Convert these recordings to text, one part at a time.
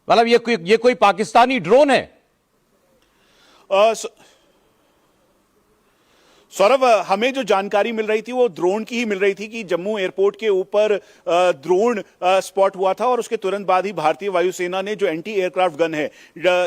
मतलब ये कोई पाकिस्तानी ड्रोन है? सौरभ, हमें जो जानकारी मिल रही थी वो ड्रोन की ही मिल रही थी कि जम्मू एयरपोर्ट के ऊपर ड्रोन स्पॉट हुआ था और उसके तुरंत बाद ही भारतीय वायुसेना ने जो एंटी एयरक्राफ्ट गन है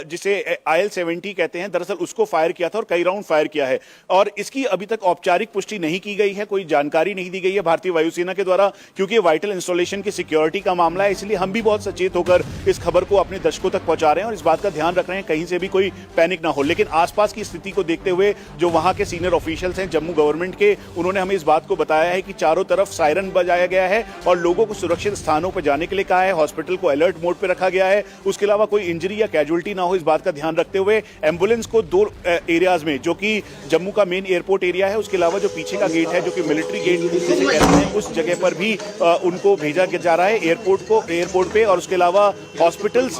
जिसे IL-70 कहते हैं, दरअसल उसको फायर किया था और कई राउंड फायर किया है। और इसकी अभी तक औपचारिक पुष्टि नहीं की गई है, कोई जानकारी नहीं दी गई है भारतीय वायुसेना के द्वारा, क्योंकि वाइटल इंस्टॉलेशन की सिक्योरिटी का मामला है। इसलिए हम भी बहुत सचेत होकर इस खबर को अपने दर्शकों तक पहुंचा रहे हैं और इस बात का ध्यान रख रहे हैं कहीं से भी कोई पैनिक ना हो। लेकिन आसपास की स्थिति को देखते हुए जो वहां के सीनियर ऑफिशियल हैं जम्मू गवर्नमेंट के, उन्होंने हमें इस बात को बताया है कि चारों तरफ सायरन बजाया गया है और लोगों को सुरक्षित स्थानों पर जाने के लिए कहा है। हॉस्पिटल को अलर्ट मोड पर रखा गया है। उसके अलावा कोई इंजरी या कैजुअल्टी ना हो, इस बात का ध्यान रखते हुए एम्बुलेंस को 2 एरियाज में, जो कि जम्मू का मेन एयरपोर्ट एरिया है, उसके अलावा जो पीछे का गेट है जो कि मिलिट्री गेट जिसे कहते हैं, उस जगह पर भी उनको भेजा जा रहा है एयरपोर्ट पे। और उसके अलावा हॉस्पिटल्स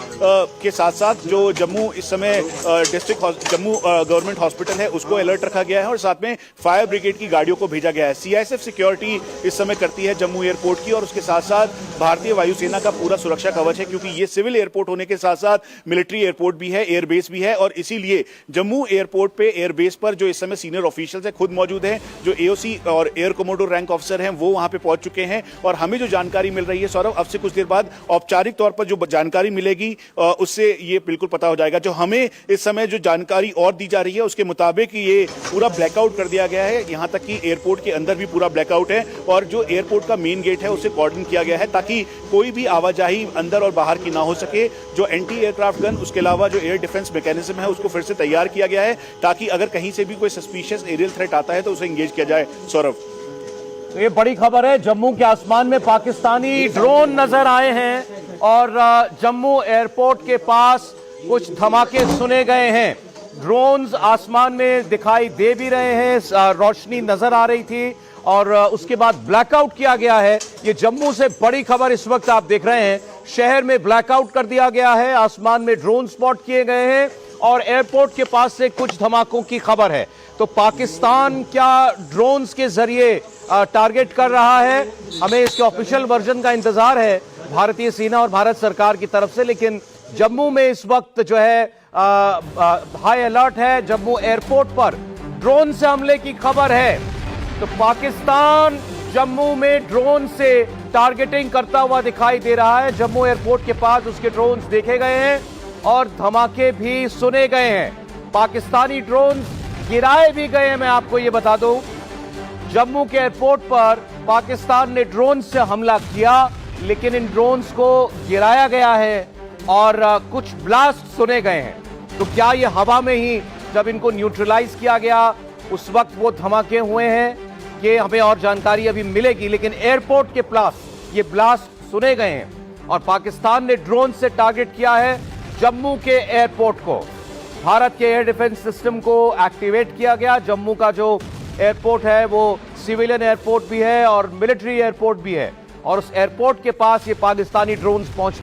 के साथ साथ जो जम्मू इस समय डिस्ट्रिक्ट जम्मू गवर्नमेंट हॉस्पिटल है उसको अलर्ट रखा गया है और साथ में फायर ब्रिगेड की गाड़ियों को भेजा गया है। CISF सिक्योरिटी इस समय करती है जम्मू एयरपोर्ट की और उसके साथ साथ भारतीय वायुसेना का पूरा सुरक्षा कवच है, क्योंकि ये सिविल एयरपोर्ट होने के साथ साथ मिलिट्री एयरपोर्ट भी है, एयरबेस भी है। और इसीलिए जम्मू एयरपोर्ट पे एयरबेस पर जो इस समय सीनियर ऑफिशियल्स हैं खुद मौजूद हैं, जो AOC और एयर कमोडोर रैंक ऑफिसर हैं वो वहां पे पहुंच चुके हैं। और हमें जो जानकारी मिल रही है सौरभ, अब से कुछ देर बाद औपचारिक तौर पर जो जानकारी मिलेगी उससे ये बिल्कुल पता हो जाएगा। जो हमें इस समय जो जानकारी और दी जा रही है उसके मुताबिक ये पूरा ब्लैकआउट कर दिया गया है, यहां तक कि एयरपोर्ट के अंदर भी पूरा ब्लैकआउट है। और जो एयरपोर्ट का मेन गेट है उसे कॉर्डन किया गया है ताकि कोई भी आवाजाही अंदर और बाहर की ना हो सके। जो एंटी एयरक्राफ्ट गन, उसके अलावा जो एयर डिफेंस मैकेनिज्म है उसको फिर से तैयार किया गया है ताकि अगर कहीं से भी कोई सस्पिशियस एरियल थ्रेट आता है तो उसे एंगेज किया जाए। सौरभ, तो ये बड़ी खबर है, जम्मू के आसमान में पाकिस्तानी ड्रोन नजर आए हैं और जम्मू एयरपोर्ट के पास कुछ धमाके सुने गए हैं। ड्रोन्स आसमान में दिखाई दे भी रहे हैं, रोशनी नजर आ रही थी और उसके बाद ब्लैकआउट किया गया है। ये जम्मू से बड़ी खबर इस वक्त आप देख रहे हैं, शहर में ब्लैकआउट कर दिया गया है, आसमान में ड्रोन स्पॉट किए गए हैं और एयरपोर्ट के पास से कुछ धमाकों की खबर है। तो पाकिस्तान क्या ड्रोन्स के जरिए टारगेट कर रहा है? हमें इसके ऑफिशियल वर्जन का इंतजार है भारतीय सेना और भारत सरकार की तरफ से, लेकिन जम्मू में इस वक्त जो है हाई अलर्ट है। जम्मू एयरपोर्ट पर ड्रोन से हमले की खबर है। तो पाकिस्तान जम्मू में ड्रोन से टारगेटिंग करता हुआ दिखाई दे रहा है। जम्मू एयरपोर्ट के पास उसके ड्रोन्स देखे गए हैं और धमाके भी सुने गए हैं। पाकिस्तानी ड्रोन गिराए भी गए हैं। मैं आपको यह बता दूं, जम्मू के एयरपोर्ट पर पाकिस्तान ने ड्रोन से हमला किया, लेकिन इन ड्रोन्स को गिराया गया है और कुछ ब्लास्ट सुने गए हैं। तो क्या ये हवा में ही जब इनको न्यूट्रलाइज किया गया उस वक्त वो धमाके हुए हैं? ये हमें और जानकारी अभी मिलेगी, लेकिन एयरपोर्ट के पास ये ब्लास्ट सुने गए हैं और पाकिस्तान ने ड्रोन से टारगेट किया है जम्मू के एयरपोर्ट को। भारत के एयर डिफेंस सिस्टम को एक्टिवेट किया गया। जम्मू का जो एयरपोर्ट है वो सिविलियन एयरपोर्ट भी है और मिलिट्री एयरपोर्ट भी है और उस एयरपोर्ट के पास ये पाकिस्तानी ड्रोन्स पहुंच